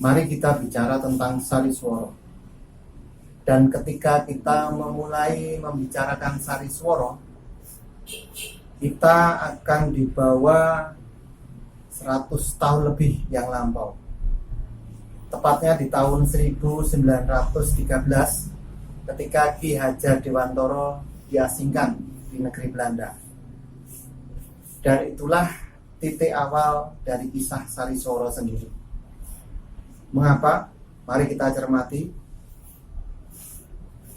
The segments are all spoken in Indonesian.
Mari kita bicara tentang Sariswara. Dan ketika kita memulai membicarakan Sariswara, kita akan dibawa 100 tahun lebih yang lampau. Tepatnya di tahun 1913 ketika Ki Hajar Dewantara diasingkan di negeri Belanda. Dan itulah titik awal dari kisah Sariswara sendiri. Mengapa? Mari kita cermati.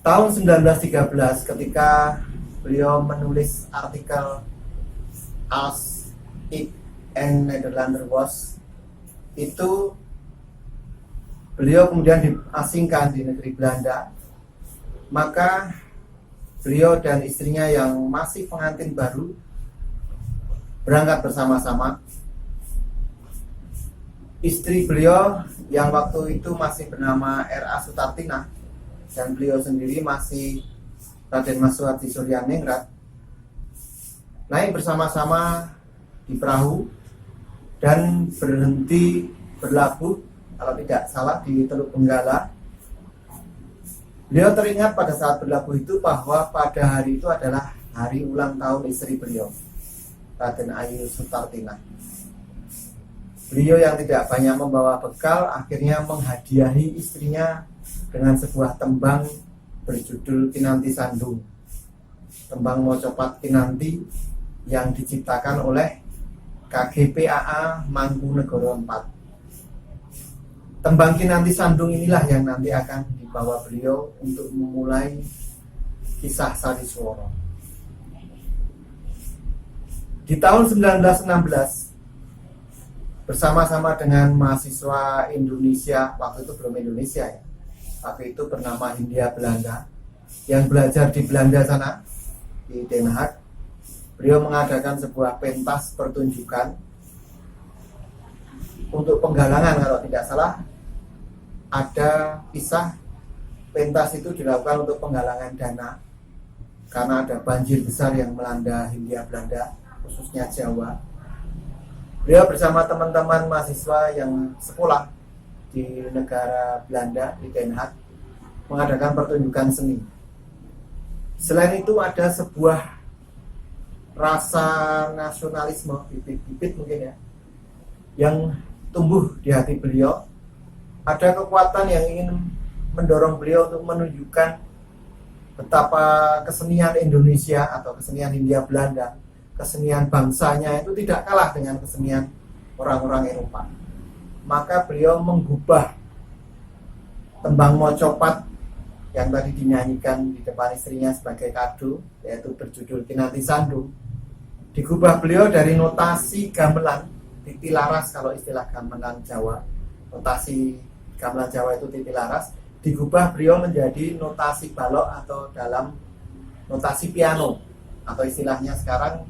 Tahun 1913 ketika beliau menulis artikel Als ik en Nederlander was, itu beliau kemudian diasingkan di negeri Belanda. Maka beliau dan istrinya yang masih pengantin baru berangkat bersama-sama. Istri beliau yang waktu itu masih bernama R.A. Sutartina dan beliau sendiri masih Raden Mas Suhardi Suryaningrat naik bersama-sama di perahu dan berhenti berlabuh, kalau tidak salah, di Teluk Benggala. Beliau teringat pada saat berlabuh itu bahwa pada hari itu adalah hari ulang tahun istri beliau, Raden Ayu Sutartina. Beliau yang tidak banyak membawa bekal akhirnya menghadiahi istrinya dengan sebuah tembang berjudul Kinanti Sandung, tembang Mocopat Kinanti yang diciptakan oleh KGPAA Mangkunegoro IV. Tembang Kinanti Sandung inilah yang nanti akan dibawa beliau untuk memulai kisah Sariswara. Di tahun 1916 bersama-sama dengan mahasiswa Indonesia, waktu itu belum Indonesia ya, waktu itu bernama Hindia Belanda, yang belajar di Belanda sana, di Den Haag. Beliau mengadakan sebuah pentas pertunjukan untuk penggalangan, kalau tidak salah ada kisah pentas itu dilakukan untuk penggalangan dana karena ada banjir besar yang melanda Hindia Belanda, khususnya Jawa. Beliau bersama teman-teman mahasiswa yang sekolah di negara Belanda, di Den Haag, mengadakan pertunjukan seni. Selain itu ada sebuah rasa nasionalisme, bibit-bibit mungkin ya, yang tumbuh di hati beliau. Ada kekuatan yang ingin mendorong beliau untuk menunjukkan betapa kesenian Indonesia atau kesenian Hindia Belanda, kesenian bangsanya itu tidak kalah dengan kesenian orang-orang Eropa. Maka beliau menggubah tembang Mocopat yang tadi dinyanyikan di depan istrinya sebagai kado, yaitu berjudul Kinanti Sandung. Digubah beliau dari notasi gamelan, titilaras kalau istilah gamelan Jawa, notasi gamelan Jawa itu titilaras, digubah beliau menjadi notasi balok atau dalam notasi piano, atau istilahnya sekarang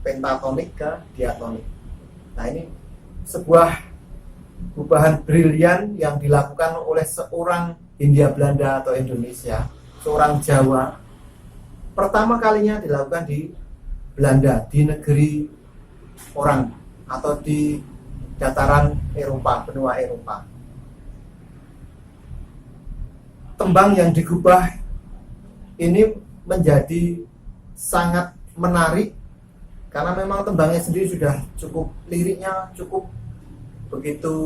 pentatonik ke diatonik. Nah, ini sebuah perubahan brilian yang dilakukan oleh seorang Hindia Belanda atau Indonesia, seorang Jawa, pertama kalinya dilakukan di Belanda, di negeri orang atau di dataran Eropa, benua Eropa. Tembang yang digubah ini menjadi sangat menarik karena memang tembangnya sendiri sudah cukup, liriknya cukup begitu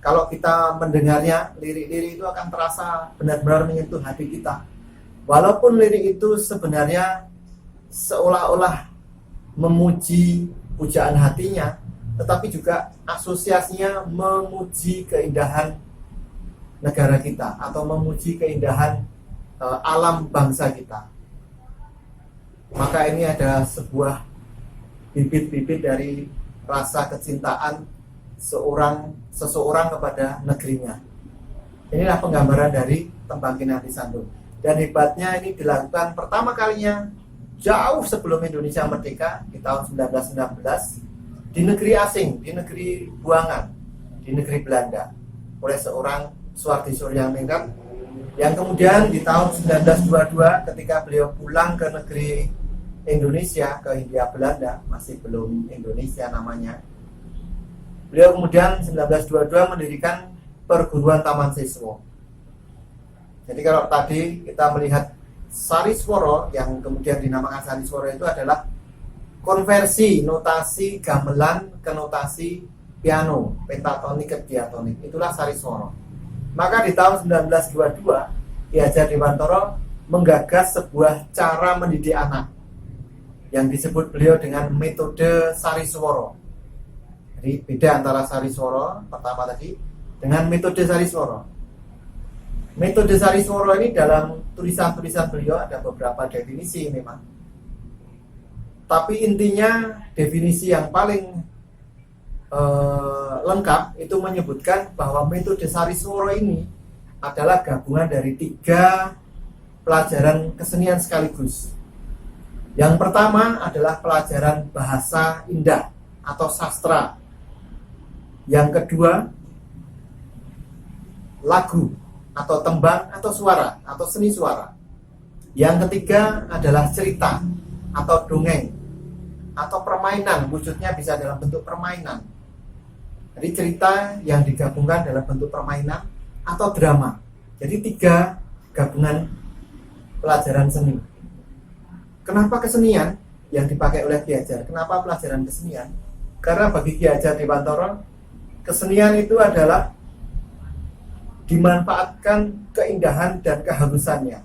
kalau kita mendengarnya, lirik-lirik itu akan terasa benar-benar menyentuh hati kita. Walaupun lirik itu sebenarnya seolah-olah memuji pujaan hatinya, tetapi juga asosiasinya memuji keindahan negara kita atau memuji keindahan alam bangsa kita. Maka ini ada sebuah bibit-bibit dari rasa kecintaan seseorang kepada negerinya. Inilah penggambaran dari tembang Kinanti Sandung. Dan hebatnya ini dilakukan pertama kalinya jauh sebelum Indonesia merdeka di tahun 1916 di negeri asing, di negeri buangan, di negeri Belanda oleh seorang Suhardi Suryaningrat yang kemudian di tahun 1922 ketika beliau pulang ke negeri Indonesia, ke Hindia Belanda, masih belum Indonesia namanya, Beliau kemudian 1922 mendirikan perguruan Taman Siswa. Jadi kalau tadi kita melihat Sariswara yang kemudian dinamakan Sariswara itu adalah konversi notasi gamelan ke notasi piano, pentatonik ke diatonik. Itulah Sariswara. Maka di tahun 1922 Ki Hajar Dewantara menggagas sebuah cara mendidik anak yang disebut beliau dengan metode Sariswara. Jadi beda antara Sariswara pertama tadi dengan metode Sariswara. Metode Sariswara ini dalam tulisan-tulisan beliau ada beberapa definisi memang. Tapi intinya definisi yang paling lengkap itu menyebutkan bahwa metode Sariswara ini adalah gabungan dari 3 pelajaran kesenian sekaligus. Yang pertama adalah pelajaran bahasa indah atau sastra. Yang kedua, lagu atau tembang atau suara atau seni suara. Yang ketiga adalah cerita atau dongeng atau permainan, wujudnya bisa dalam bentuk permainan. Jadi cerita yang digabungkan dalam bentuk permainan atau drama. Jadi 3 gabungan pelajaran seni. Kenapa kesenian yang dipakai oleh Ki Hajar? Kenapa pelajaran kesenian? Karena bagi Ki Hajar Dewantara, kesenian itu adalah dimanfaatkan keindahan dan keharusannya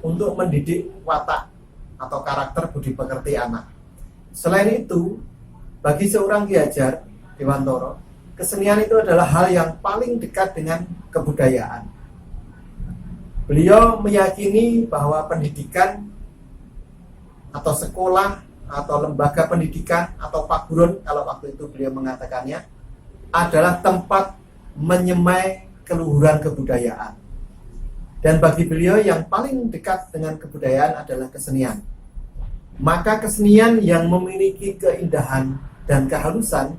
untuk mendidik watak atau karakter budi pekerti anak. Selain itu, bagi seorang Ki Hajar Dewantara, kesenian itu adalah hal yang paling dekat dengan kebudayaan. Beliau meyakini bahwa pendidikan atau sekolah atau lembaga pendidikan atau paguron, kalau waktu itu beliau mengatakannya, adalah tempat menyemai keluhuran kebudayaan. Dan bagi beliau yang paling dekat dengan kebudayaan adalah kesenian. Maka kesenian yang memiliki keindahan dan keharusan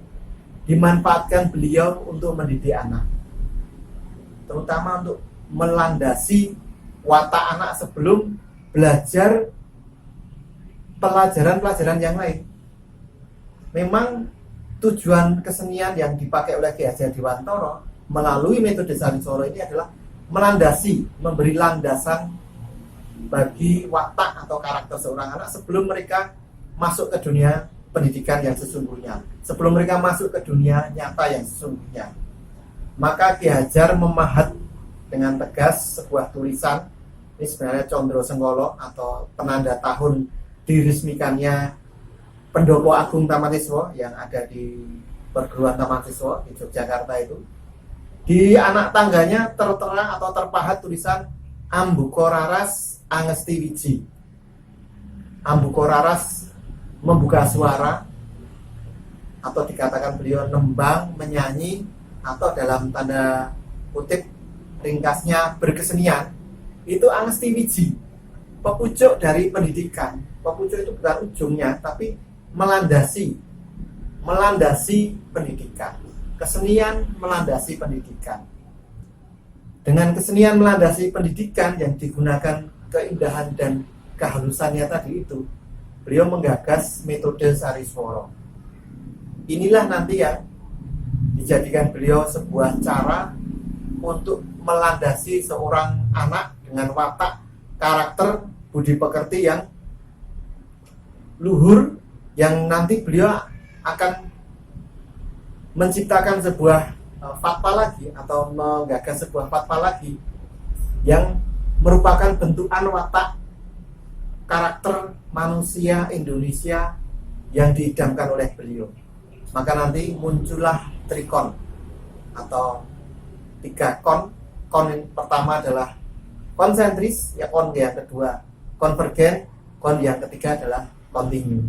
dimanfaatkan beliau untuk mendidik anak, terutama untuk melandasi watak anak sebelum belajar pelajaran-pelajaran yang lain. Memang tujuan kesenian yang dipakai oleh Ki Hajar Dewantara melalui metode Sariswara ini adalah melandasi, memberi landasan bagi watak atau karakter seorang anak sebelum mereka masuk ke dunia pendidikan yang sesungguhnya, sebelum mereka masuk ke dunia nyata yang sesungguhnya. Maka Ki Hajar memahat dengan tegas sebuah tulisan, ini sebenarnya Condro Senggolo atau penanda tahun diresmikannya Pendopo Agung Taman Siswa yang ada di perguruan Taman Siswa di Yogyakarta itu. Di anak tangganya tertera atau terpahat tulisan Ambukoraras Angesti Wiji. Ambukoraras membuka suara, atau dikatakan beliau nembang, menyanyi, atau dalam tanda kutip ringkasnya berkesenian. Itu Angesti Wiji, pepucuk dari pendidikan. Pepucuk itu bukan ujungnya, tapi melandasi pendidikan. Kesenian melandasi pendidikan. Dengan kesenian melandasi pendidikan yang digunakan keindahan dan keharusannya tadi itu, beliau menggagas metode Sariswara. Inilah nanti yang dijadikan beliau sebuah cara untuk melandasi seorang anak dengan watak, karakter, budi pekerti yang luhur, yang nanti beliau akan menciptakan sebuah fatwa lagi atau menggagas sebuah fatwa lagi yang merupakan bentukan watak karakter manusia Indonesia yang diidamkan oleh beliau. Maka nanti muncullah trikon atau 3 kon. Kon yang pertama adalah konsentris, ya kon yang kedua konvergen, kon yang ketiga adalah kontinu.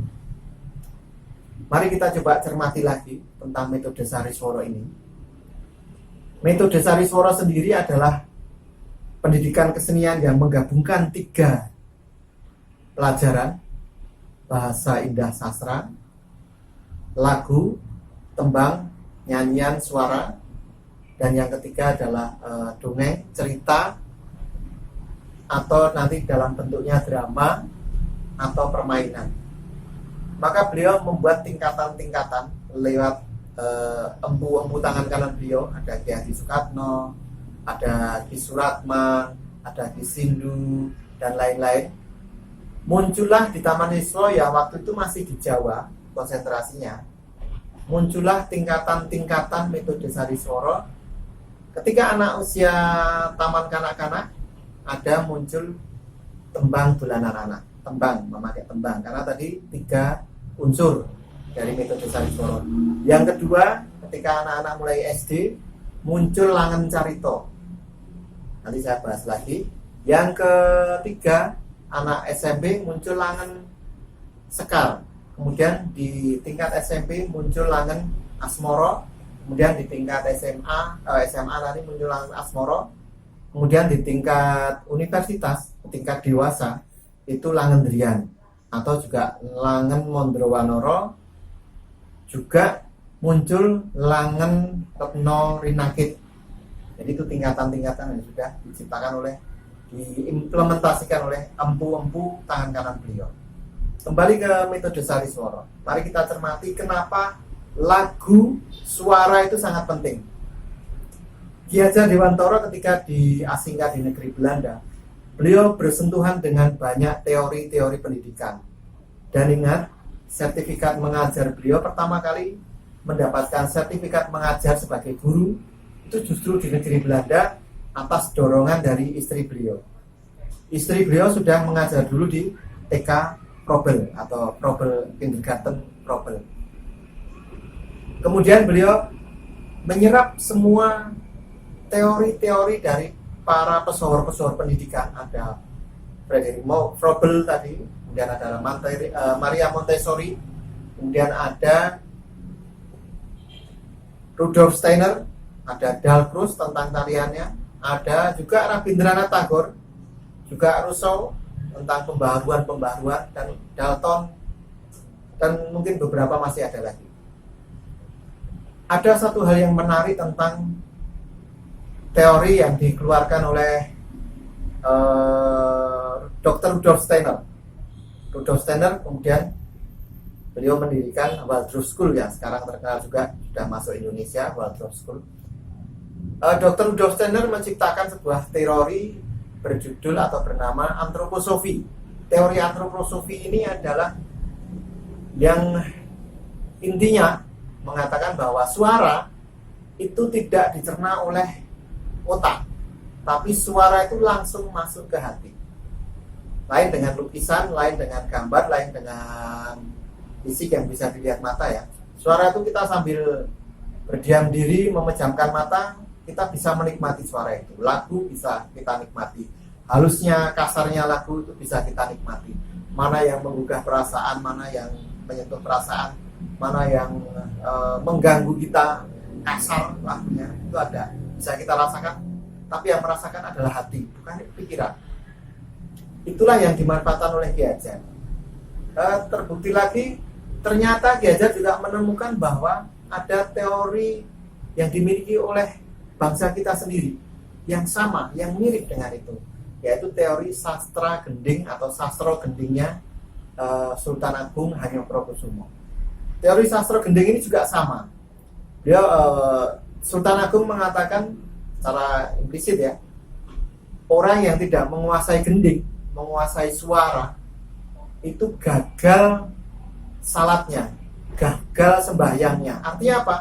Mari kita coba cermati lagi tentang metode Sariswara ini. Metode Sariswara sendiri adalah pendidikan kesenian yang menggabungkan 3 pelajaran: bahasa indah sastra, lagu, tembang, nyanyian, suara, dan yang ketiga adalah dongeng, cerita, atau nanti dalam bentuknya drama atau permainan. Maka beliau membuat tingkatan-tingkatan lewat empu-empu tangan kanan beliau, ada Ki Haji Soekarno, ada Ki Suratman, ada Ki Sindu, dan lain-lain. Muncullah di Taman Isro yang waktu itu masih di Jawa konsentrasinya, muncullah tingkatan-tingkatan metode Sariswara. Ketika anak usia taman kanak-kanak, ada muncul tembang dolanan anak, tembang, memakai tembang, karena tadi 3 unsur dari metode Sariswara. Yang kedua, ketika anak-anak mulai SD, muncul langen carito, nanti saya bahas lagi. Yang ketiga, anak SMP muncul langen sekar. Kemudian di tingkat SMP muncul langen asmoro. Kemudian di tingkat SMA nanti muncul langen asmoro. Kemudian di tingkat universitas, tingkat dewasa, itu langen drian atau juga langen mondrowanoro. Juga muncul langen retno rinakit. Jadi itu tingkatan-tingkatan yang sudah diciptakan diimplementasikan oleh empu-empu tangan kanan beliau. Kembali ke metode Sariswara. Mari kita cermati kenapa lagu suara itu sangat penting. Ki Hajar Dewantara ketika diasingkan di negeri Belanda, beliau bersentuhan dengan banyak teori-teori pendidikan. Dan ingat, sertifikat mengajar beliau pertama kali mendapatkan sertifikat mengajar sebagai guru itu justru di negeri Belanda atas dorongan dari istri beliau. Istri beliau sudah mengajar dulu di TK Probel atau Probel Kindergarten Probel. Kemudian beliau menyerap semua teori-teori dari para pesohor-pesohor pendidikan. Ada Frederick Froebel tadi, kemudian ada Maria Montessori, kemudian ada Rudolf Steiner, ada Dalcroze tentang tariannya, ada juga Rabindranath Tagore, juga Rousseau tentang pembaharuan, dan Dalton, dan mungkin beberapa masih ada lagi. Ada satu hal yang menarik tentang teori yang dikeluarkan oleh Dr. Rudolf Steiner. Rudolf Steiner kemudian beliau mendirikan Waldorf School yang sekarang terkenal juga, sudah masuk Indonesia, Waldorf School. Dr. Rudolf Steiner menciptakan sebuah teori berjudul atau bernama antroposofi. Teori antroposofi ini adalah yang intinya mengatakan bahwa suara itu tidak dicerna oleh otak, tapi suara itu langsung masuk ke hati. Lain dengan lukisan, lain dengan gambar, lain dengan fisik yang bisa dilihat mata ya. Suara itu kita sambil berdiam diri, memejamkan mata, kita bisa menikmati suara itu. Lagu bisa kita nikmati, halusnya, kasarnya lagu itu bisa kita nikmati. Mana yang menggugah perasaan, mana yang menyentuh perasaan, mana yang mengganggu kita, kasar lagunya, itu ada, bisa kita rasakan. Tapi yang merasakan adalah hati, bukan pikiran. Itulah yang dimanfaatkan oleh Ki Hajar. Terbukti lagi, ternyata Ki Hajar juga menemukan bahwa ada teori yang dimiliki oleh bangsa kita sendiri yang sama, yang mirip dengan itu, yaitu teori sastra gending atau sastro gendingnya Sultan Agung Hanyokrokusumo. Teori sastra gending ini juga sama. Dia Sultan Agung mengatakan secara implisit ya, orang yang tidak menguasai gending, menguasai suara, itu gagal salatnya, gagal sembahyangnya. Artinya apa?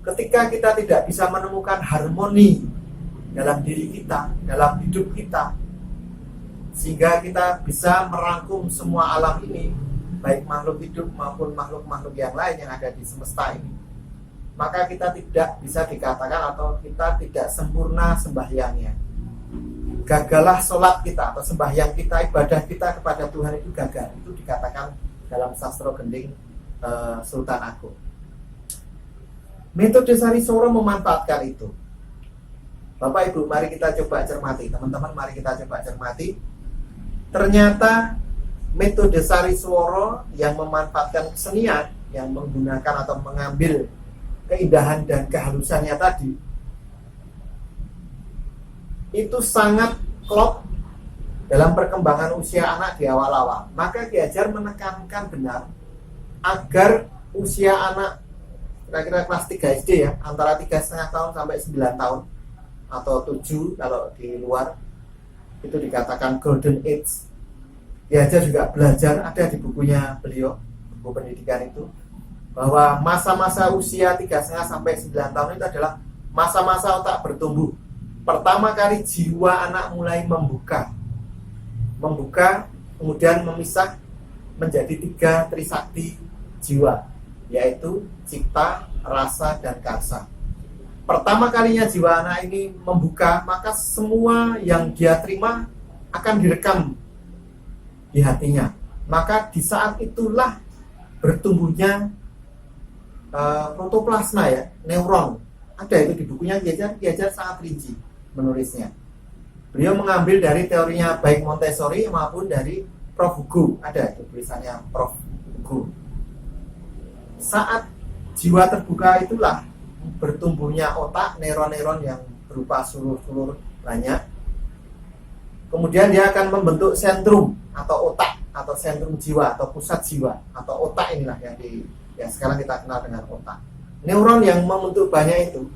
Ketika kita tidak bisa menemukan harmoni dalam diri kita, dalam hidup kita, sehingga kita bisa merangkum semua alam ini, baik makhluk hidup maupun makhluk-makhluk yang lain yang ada di semesta ini, maka kita tidak bisa dikatakan atau kita tidak sempurna sembahyangnya. Gagallah sholat kita atau sembahyang kita, ibadah kita kepada Tuhan itu gagal. Itu dikatakan dalam sastra gending Sultan Agung. Metode Sariswara memanfaatkan itu. Bapak Ibu, mari kita coba cermati. Teman-teman, mari kita coba cermati. Ternyata metode Sariswara yang memanfaatkan kesenian, yang menggunakan atau mengambil keindahan dan kehalusannya tadi, itu sangat klop dalam perkembangan usia anak di awal-awal. Maka Ki Hajar menekankan benar agar usia anak kira-kira kelas 3 SD ya, antara 3,5 tahun sampai 9 tahun atau 7 kalau di luar, itu dikatakan golden age. Dia juga belajar, ada di bukunya beliau, buku pendidikan itu, bahwa masa-masa usia 3,5 sampai 9 tahun itu adalah masa-masa otak bertumbuh. Pertama kali jiwa anak mulai membuka, kemudian memisah menjadi 3 trisakti jiwa, yaitu cipta, rasa, dan karsa. Pertama kalinya jiwa anak ini membuka, maka semua yang dia terima akan direkam di hatinya. Maka di saat itulah bertumbuhnya protoplasma ya, neuron. Ada itu di bukunya Ki-Hajar sangat rinci menulisnya. Beliau mengambil dari teorinya baik Montessori maupun dari Prof. Hugo. Ada itu tulisannya Prof. Hugo. Saat jiwa terbuka itulah bertumbuhnya otak, neuron-neuron yang berupa sulur-sulur banyak. Kemudian dia akan membentuk sentrum atau otak, atau sentrum jiwa, atau pusat jiwa, atau otak inilah yang sekarang kita kenal dengan otak. Neuron yang membentuk banyak itu,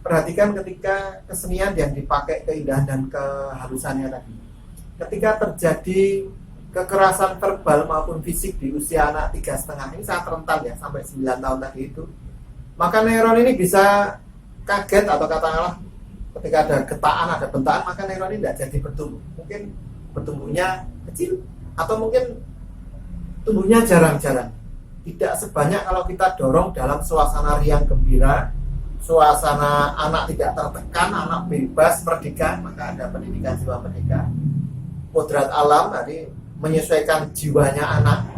perhatikan ketika kesenian yang dipakai keindahan dan kehalusannya tadi. Ketika terjadi kekerasan verbal maupun fisik di usia anak 3,5 ini sangat rentan ya, sampai 9 tahun tadi itu, maka neuron ini bisa kaget atau katakanlah ketika ada getaan, ada bentaan, maka neuron ini tidak jadi bertumbuh. Mungkin bertumbuhnya kecil atau mungkin tumbuhnya jarang-jarang. Tidak sebanyak kalau kita dorong dalam suasana riang gembira, suasana anak tidak tertekan, anak bebas, merdeka, maka ada pendidikan jiwa merdeka. Kodrat alam tadi menyesuaikan jiwanya anak.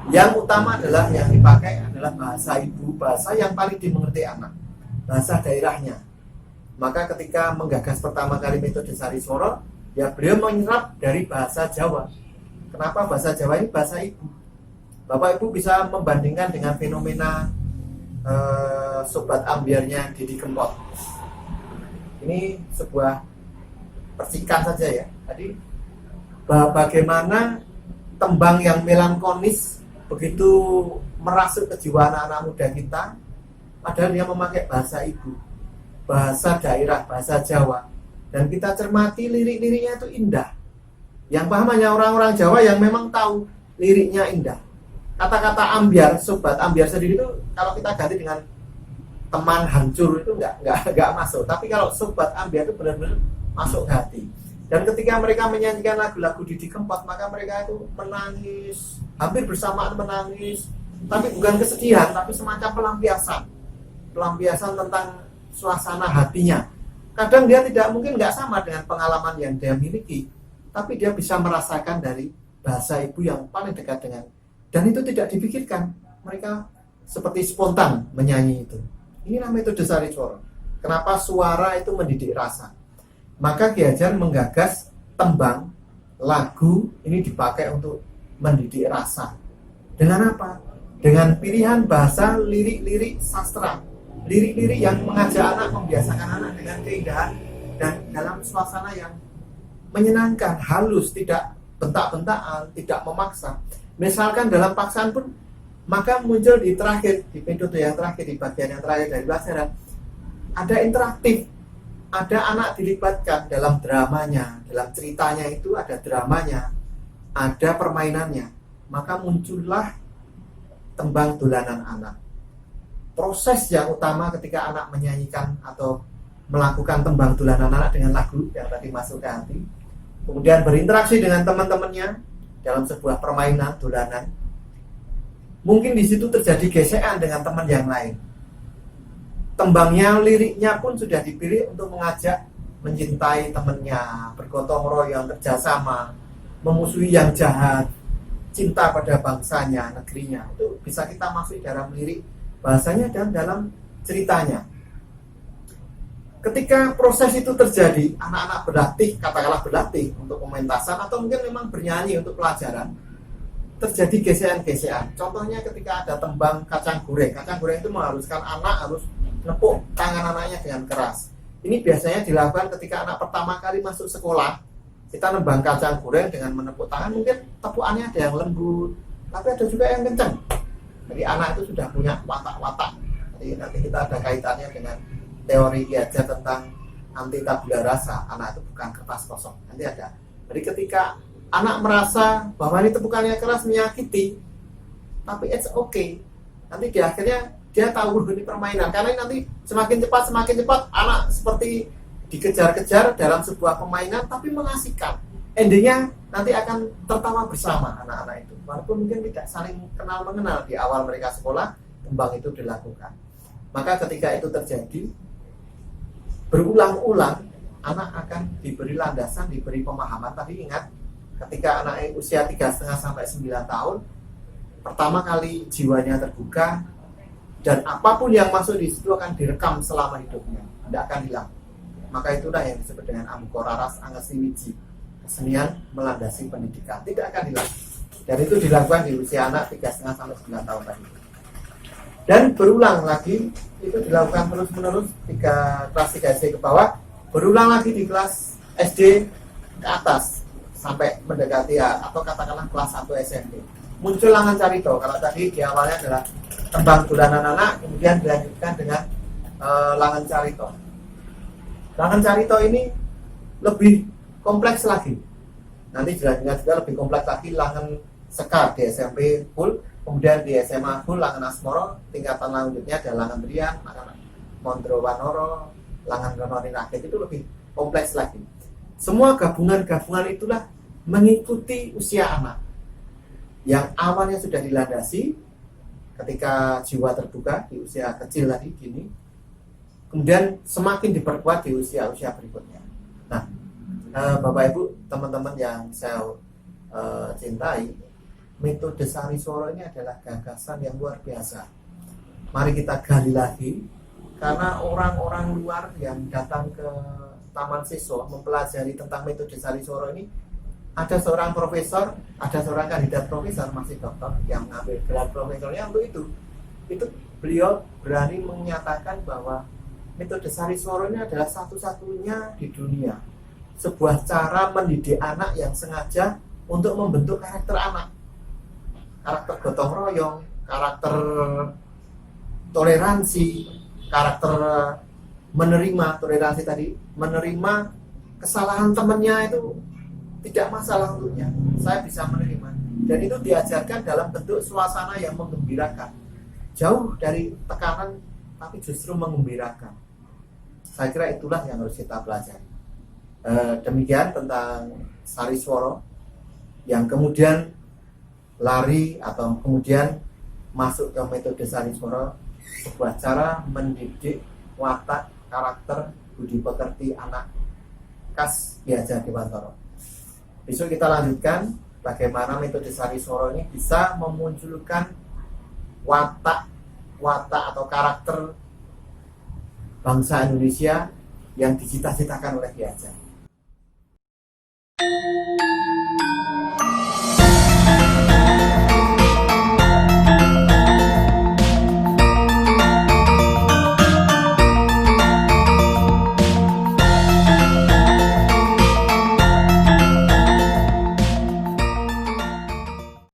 Yang utama adalah yang dipakai adalah bahasa ibu, bahasa yang paling dimengerti anak, bahasa daerahnya. Maka ketika menggagas pertama kali metode Sariswara, ya beliau menyerap dari bahasa Jawa. Kenapa bahasa Jawa ini bahasa ibu? Bapak Ibu bisa membandingkan dengan fenomena sobat ambiarnya Didi Kempot. Ini sebuah percikan saja ya. Tadi bagaimana tembang yang melankolis begitu merasuk ke jiwa anak-anak muda kita, padahal dia memakai bahasa ibu, bahasa daerah, bahasa Jawa, dan kita cermati lirik-liriknya itu indah. Yang paham hanya orang-orang Jawa yang memang tahu liriknya indah. Kata-kata ambiar, sobat ambiar sendiri itu kalau kita ganti dengan teman hancur itu nggak masuk. Tapi kalau sobat ambiar itu benar-benar masuk ke hati. Dan ketika mereka menyanyikan lagu-lagu Didi Kempot, maka mereka itu menangis, hampir bersamaan menangis. Tapi bukan kesedihan, tapi semacam pelampiasan tentang suasana hatinya. Kadang dia mungkin nggak sama dengan pengalaman yang dia miliki, tapi dia bisa merasakan dari bahasa ibu yang paling dekat dengan. Dan itu tidak dipikirkan, mereka seperti spontan menyanyi itu. Inilah metode Sariswara. Kenapa suara itu mendidik rasa? Maka Ki-Hajar menggagas tembang, lagu ini dipakai untuk mendidik rasa. Dengan apa? Dengan pilihan bahasa lirik-lirik sastra, lirik-lirik yang mengajak anak, membiasakan anak dengan keindahan dan dalam suasana yang menyenangkan, halus, tidak bentak-bentakan, tidak memaksa. Misalkan dalam paksaan pun, maka muncul di terakhir, di metode yang terakhir, di bagian yang terakhir dari pelajaran, ada interaktif, ada anak dilibatkan dalam dramanya, dalam ceritanya itu ada dramanya, ada permainannya, maka muncullah tembang dolanan anak. Proses yang utama ketika anak menyanyikan atau melakukan tembang dolanan anak dengan lagu yang tadi masuk ke hati, kemudian berinteraksi dengan teman-temannya dalam sebuah permainan dolanan, mungkin di situ terjadi gesekan dengan teman yang lain. Tembangnya, liriknya pun sudah dipilih untuk mengajak mencintai temannya, bergotong royong, kerjasama, memusuhi yang jahat, cinta pada bangsanya, negerinya. Itu bisa kita masuk dalam lirik bahasanya dan dalam ceritanya. Ketika proses itu terjadi, anak-anak katakanlah berlatih untuk pementasan atau mungkin memang bernyanyi untuk pelajaran, terjadi gesekan-gesekan. Contohnya ketika ada tembang kacang goreng itu mengharuskan anak harus nepuk tangan anaknya dengan keras. Ini biasanya dilakukan ketika anak pertama kali masuk sekolah. Kita nembang kacang goreng dengan menepuk tangan, mungkin tepukannya ada yang lembut, tapi ada juga yang kencang. Jadi anak itu sudah punya watak-watak Jadi nanti kita ada kaitannya dengan teori Ki Hajar tentang anti tabula rasa, anak itu bukan kertas kosong. Nanti ada. Jadi ketika anak merasa bahwa ini tepukannya keras menyakiti, tapi it's okay. Nanti di akhirnya dia tahu ini permainan. Karena nanti semakin cepat anak seperti dikejar-kejar dalam sebuah permainan, tapi mengasihkan. Endingnya nanti akan tertawa bersama anak-anak itu. Walaupun mungkin tidak saling kenal mengenal di awal mereka sekolah, kembang itu dilakukan. Maka ketika itu terjadi, berulang-ulang anak akan diberi landasan, diberi pemahaman. Tapi ingat, ketika anak usia 3,5 sampai 9 tahun, pertama kali jiwanya terbuka, dan apapun yang masuk di situ akan direkam selama hidupnya, tidak akan hilang. Maka itulah yang disebut dengan Amukora Angesiwiji, kesenian melandasi pendidikan, tidak akan hilang. Dan itu dilakukan di usia anak 3,5 sampai 9 tahun tadi. Dan berulang lagi, itu dilakukan terus-menerus kelas 3 SD ke bawah, berulang lagi di kelas SD ke atas sampai mendekati atau katakanlah kelas 1 SMP. Muncul Langan Carito. Kalau tadi di awalnya adalah tembang dolanan anak, kemudian dilanjutkan dengan Langan Carito. Langan Carito ini lebih kompleks lagi. Nanti dilanjutkan juga lebih kompleks lagi Langan Sekar di SMP full, kemudian di SMA full Langan Asmoro, tingkatan lanjutnya ada Langan Trian, Langan Mondro Wanoro, Langan Rononi Rakit, itu lebih kompleks lagi. Semua gabungan-gabungan itulah mengikuti usia anak yang awalnya sudah dilandasi ketika jiwa terbuka di usia kecil tadi gini, kemudian semakin diperkuat di usia-usia berikutnya. Nah, Bapak Ibu, teman-teman yang saya cintai, metode Sariswara ini adalah gagasan yang luar biasa. Mari kita gali lagi, karena orang-orang luar yang datang ke Taman Siswa mempelajari tentang metode Sariswara ini, ada seorang profesor, ada seorang kandidat profesor, masih dokter, yang mengambil gelar profesornya untuk itu. Itu beliau berani menyatakan bahwa metode Sariswara ini adalah satu-satunya di dunia, sebuah cara mendidik anak yang sengaja untuk membentuk karakter anak. Karakter gotong royong, karakter toleransi, karakter menerima, toleransi tadi, menerima kesalahan temannya itu tidak masalah untuknya, saya bisa menerima. Dan itu diajarkan dalam bentuk suasana yang menggembirakan, jauh dari tekanan, tapi justru menggembirakan. Saya kira itulah yang harus kita pelajari. Demikian tentang Sariswara, yang kemudian lari atau kemudian masuk ke metode Sariswara, sebuah cara mendidik watak, karakter, budi pekerti anak khas Ki Hajar Dewantara. Besok kita lanjutkan bagaimana metode Sariswara ini bisa memunculkan watak atau karakter bangsa Indonesia yang dicita-citakan oleh Ki Hajar.